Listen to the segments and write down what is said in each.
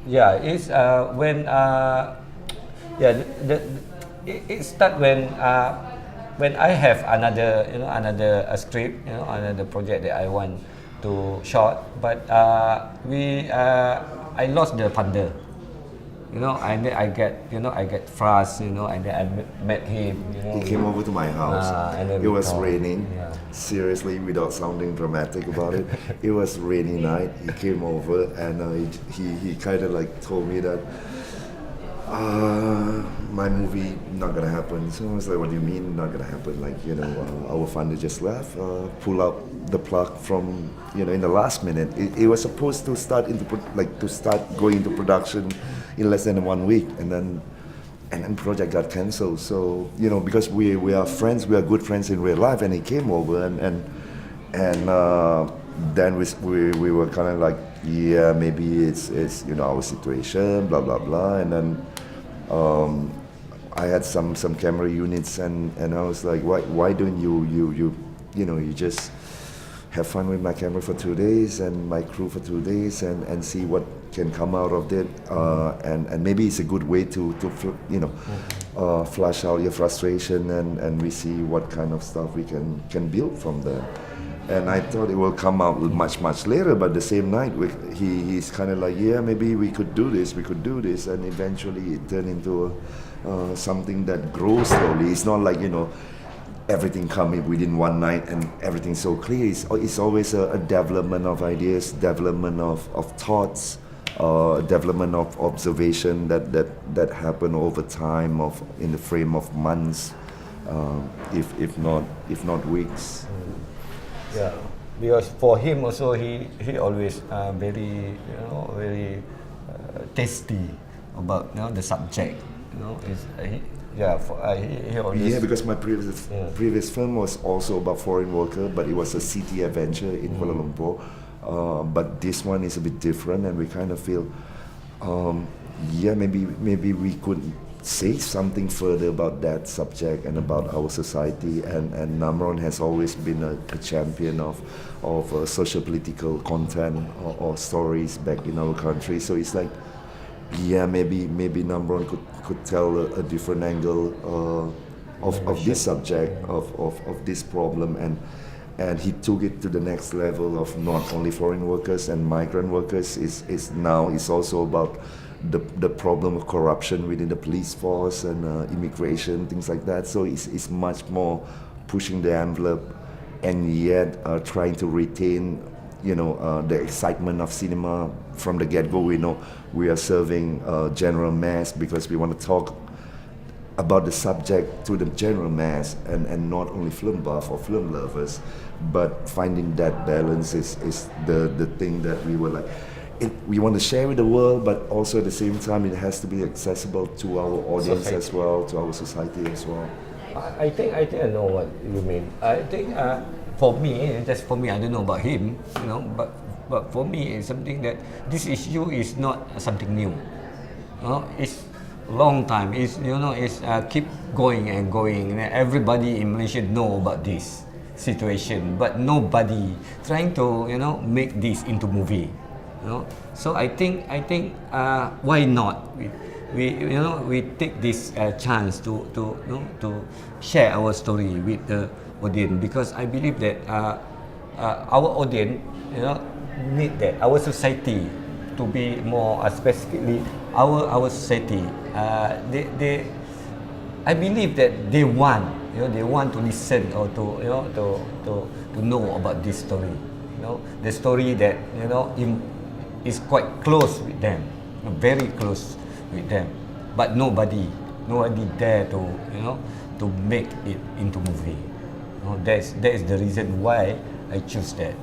Yeah, it's when yeah it start when I have another another script, another project that I want to shot, but I lost the funder. And then I get frustrated, and then I met him. He came over to my house. And then It was talked. raining. Yeah. Seriously, without sounding dramatic about it, it was rainy night. He came over and he kind of like told me that my movie not gonna happen. So I was like, what do you mean not gonna happen? Like, our funder just left, pull out the plug from, in the last minute. It was supposed to start going into production in less than 1 week, and then project got cancelled. So, because we are friends, we are good friends in real life, and he came over and then we were kind of like, yeah, maybe it's our situation, blah blah blah, and then I had some camera units, and I was like, why don't you just have fun with my camera for 2 days and my crew for 2 days and see what can come out of it, and maybe it's a good way to flush out your frustration, and we see what kind of stuff we can build from there. And I thought it will come out much later, but the same night he's kind of like, yeah, maybe we could do this, and eventually it turned into something that grows slowly. It's not like everything coming within one night and everything's so clear. It's always a development of ideas, development of thoughts, development of observation that happen over time, in the frame of months, if not weeks. Yeah, because for him also he always very tasty about the subject. He always. Yeah, because my previous film was also about foreign worker, but it was a city adventure in Kuala Lumpur. But this one is a bit different, and we kind of feel, maybe we could say something further about that subject and about our society. And Nam Ronem has always been a champion of social political content or stories back in our country. So it's like, yeah, maybe Nam Ronem could tell a different angle of this subject, of this problem, and he took it to the next level of not only foreign workers and migrant workers. It's also about the problem of corruption within the police force and immigration, things like that. So it's much more pushing the envelope, and yet trying to retain the excitement of cinema from the get-go. We know we are serving general mass because we want to talk about the subject to the general mass, and not only film buff or film lovers, but finding that balance is the thing that we were like, we want to share with the world, but also at the same time it has to be accessible to our audience as well, to our society as well. I think I know what you mean. I think for me, just for me, I don't know about him, but for me, it's something that this issue is not something new. It's long time. It's keep going and going. And everybody in Malaysia know about this situation, but nobody trying to make this into movie. So I think why not? We take this chance to share our story with the audience, because I believe that our audience need that, our society to be more specifically our society. I believe that they want to listen or to know about this story. The story that is quite close with them, very close with them, but nobody dare to make it into movie. That is the reason why I choose that.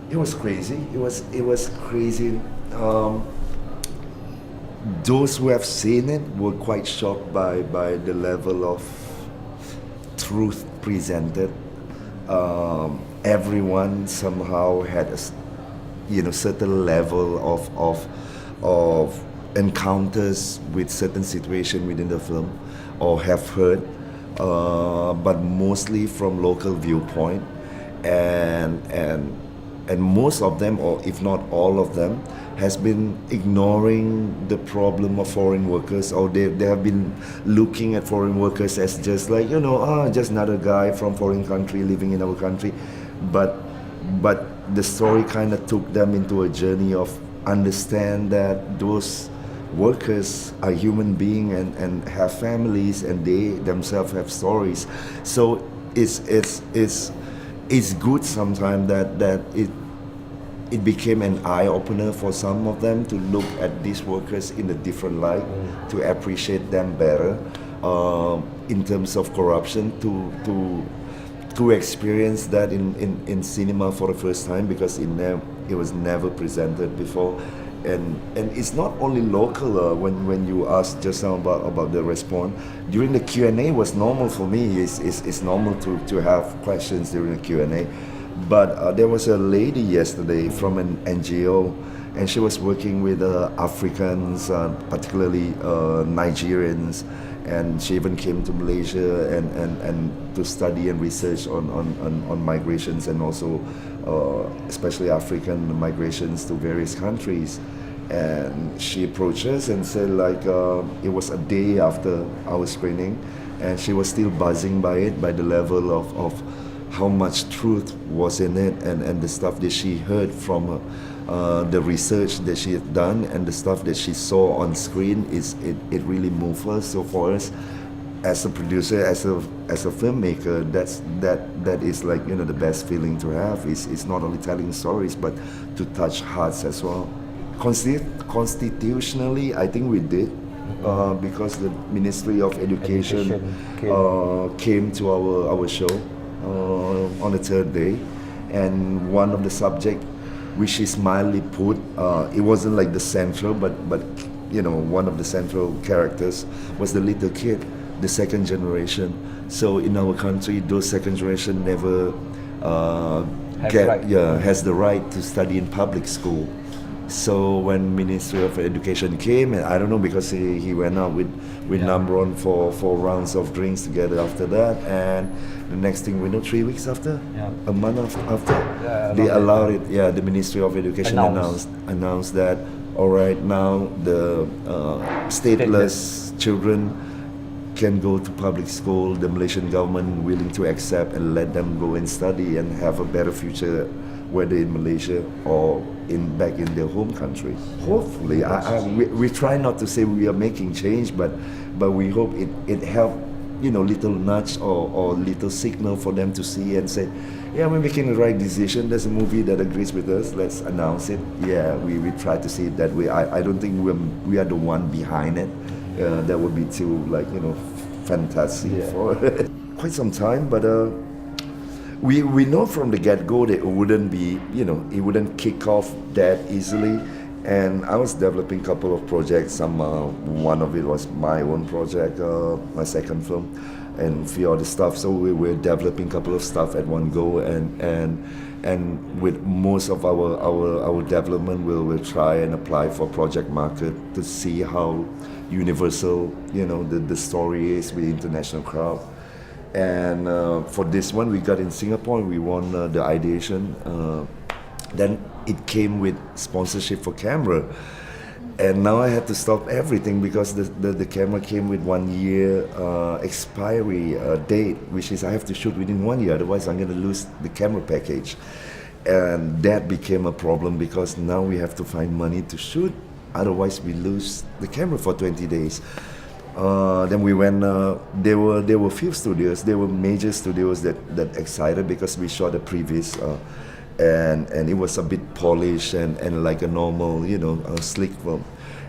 It was crazy. It was crazy. Those who have seen it were quite shocked by the level of truth presented. Everyone somehow had a certain level of encounters with certain situation within the film, or have heard, but mostly from local viewpoint, and and most of them, or if not all of them, has been ignoring the problem of foreign workers, or they have been looking at foreign workers as just like, just another guy from foreign country living in our country. But the story kind of took them into a journey of understand that those workers are human beings and have families, and they themselves have stories. So it's good sometimes that it became an eye-opener for some of them to look at these workers in a different light, to appreciate them better in terms of corruption, to experience that in cinema for the first time, because it was never presented before. And it's not only local. When you asked just now about the response during the Q&A, was normal for me. It's normal to have questions during the Q&A. But there was a lady yesterday from an NGO, and she was working with Africans, particularly Nigerians, and she even came to Malaysia and to study and research on migrations, and also especially African migrations to various countries. And she approached us and said, like, it was a day after our screening, and she was still buzzing by it, by the level of how much truth was in it, and the stuff that she heard from the research that she had done, and the stuff that she saw on screen. It really moved her. So for us, as a producer, as a filmmaker, that is like, the best feeling to have. It's not only telling stories, but to touch hearts as well. Constitutionally, I think we did, because the Ministry of Education came to our show on the third day, and one of the subject, which she mildly put, it wasn't like the central, but one of the central characters was the little kid, the second generation. So in our country, those second generation never has the right to study in public school. So when Ministry of Education came, and I don't know, because he went out with Nam Ronem for rounds of drinks together after that, and the next thing we know, 3 weeks after, a month after, they allowed it. Yeah, the Ministry of Education announced that, all right, now the stateless children can go to public school. The Malaysian government willing to accept and let them go and study and have a better future, whether in Malaysia or back in their home country. Hopefully, we try not to say we are making change, but we hope it helped, little nudge or little signal for them to see and say, yeah, we're making the right decision. There's a movie that agrees with us. Let's announce it. Yeah, we try to see it that way. I don't think we are the one behind it. That would be too fantasy for quite some time, but. We know from the get-go that it wouldn't be, it wouldn't kick off that easily. And I was developing a couple of projects. One of it was my own project, my second film, and a few other stuff. So we were developing a couple of stuff at one go, and with most of our development, we'll try and apply for project market to see how universal, the story is with international crowd. And for this one, we got in Singapore, we won the ideation. Then it came with sponsorship for camera. And now I had to stop everything because the camera came with 1 year expiry date, which is I have to shoot within 1 year, otherwise I'm going to lose the camera package. And that became a problem because now we have to find money to shoot, otherwise we lose the camera for 20 days. Then we went. There were few studios. There were major studios that excited because we shot a previous, and it was a bit polished and like a normal, a slick film,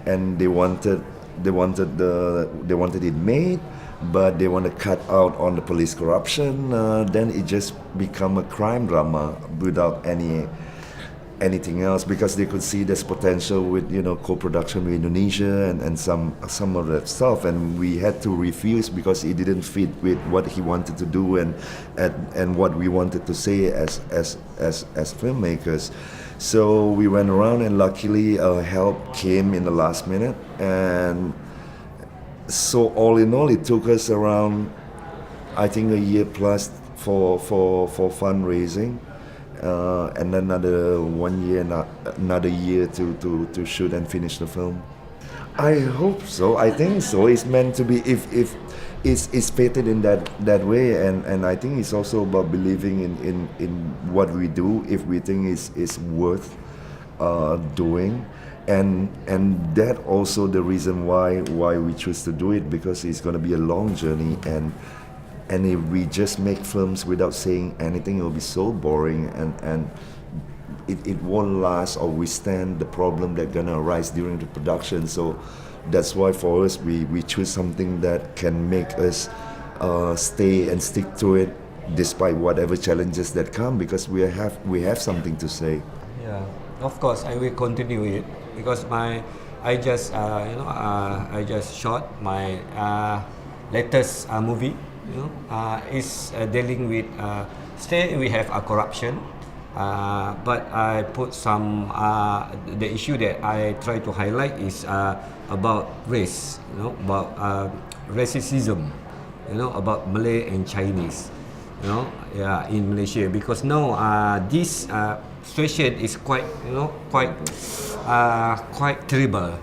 and they wanted it made, but they want to cut out on the police corruption. Then it just become a crime drama without anything else, because they could see there's potential with co-production with Indonesia and some of that stuff, and we had to refuse because it didn't fit with what he wanted to do and what we wanted to say as filmmakers. So we went around, and luckily help came in the last minute, and so all in all it took us around, I think, a year plus for fundraising. and another 1 year, another year to shoot and finish the film. I hope so. I think so. It's meant to be. If it's fated in that way, and I think it's also about believing in what we do. If we think is worth doing, and that also the reason why we choose to do it, because it's going to be a long journey, and if we just make films without saying anything, it will be so boring, and it won't last or withstand the problem that's gonna arise during the production. So that's why for us we choose something that can make us stay and stick to it despite whatever challenges that come, because we have something to say. Yeah, of course I will continue it because I just shot my latest movie. Is dealing with still we have a corruption. But I put some the issue that I try to highlight is about race, about racism, about Malay and Chinese, in Malaysia, because now this situation is quite terrible,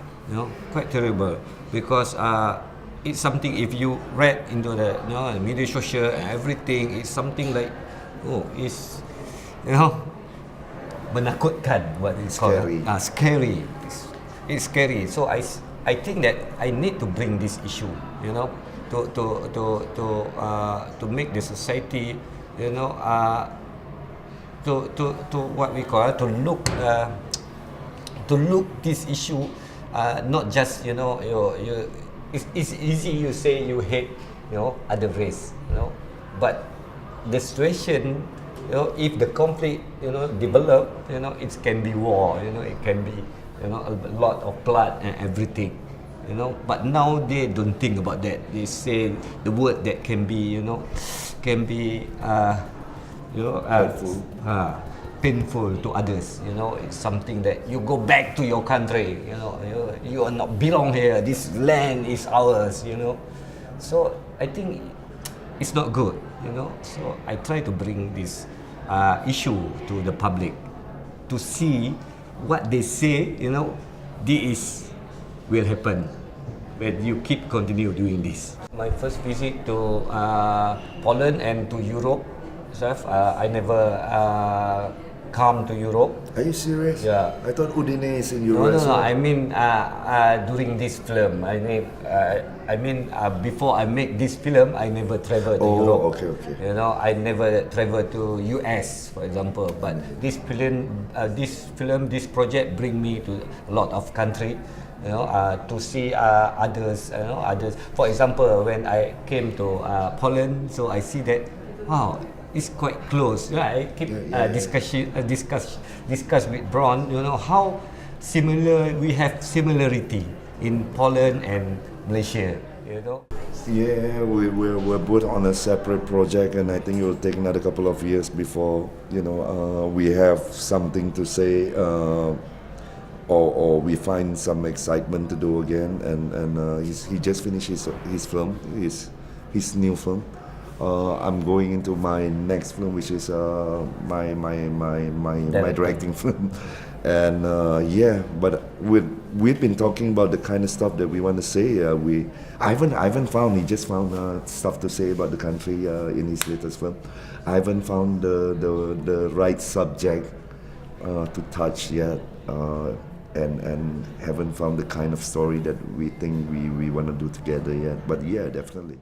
quite terrible, because it's something, if you read into the media social and everything, it's something like it's menakutkan, what is Scary. called scary. It's scary. So I think that I need to bring this issue, to make the society, to what we call to look this issue, not just it's easy you say you hate other race, but the situation, if the conflict develop, it can be war, it can be a lot of blood and everything, but now they don't think about that. They say the word that can be painful to others. It's something that you go back to your country. You are not belong here. This land is ours. So I think it's not good. So I try to bring this issue to the public to see what they say. This will happen when you continue doing this. My first visit to Poland and to Europe. I never come to Europe. Are you serious? Yeah. I thought Udine is in Europe. No. I mean, during this film, before I make this film, I never traveled to Europe. Okay. I never traveled to US, for example. But this project bring me to a lot of country. To see others. For example, when I came to Poland, so I see that, wow, it's quite close. I keep discuss with Bron. How similar we have similarity in Poland and Malaysia. Yeah, we're both on a separate project, and I think it will take another couple of years before we have something to say, or we find some excitement to do again. And he just finished his film, his new film. I'm going into my next film, which is my directing film, and but we've been talking about the kind of stuff that we want to say. I haven't found. He just found stuff to say about the country in his latest film. I haven't found the right subject to touch yet, and haven't found the kind of story that we think we want to do together yet. But yeah, definitely.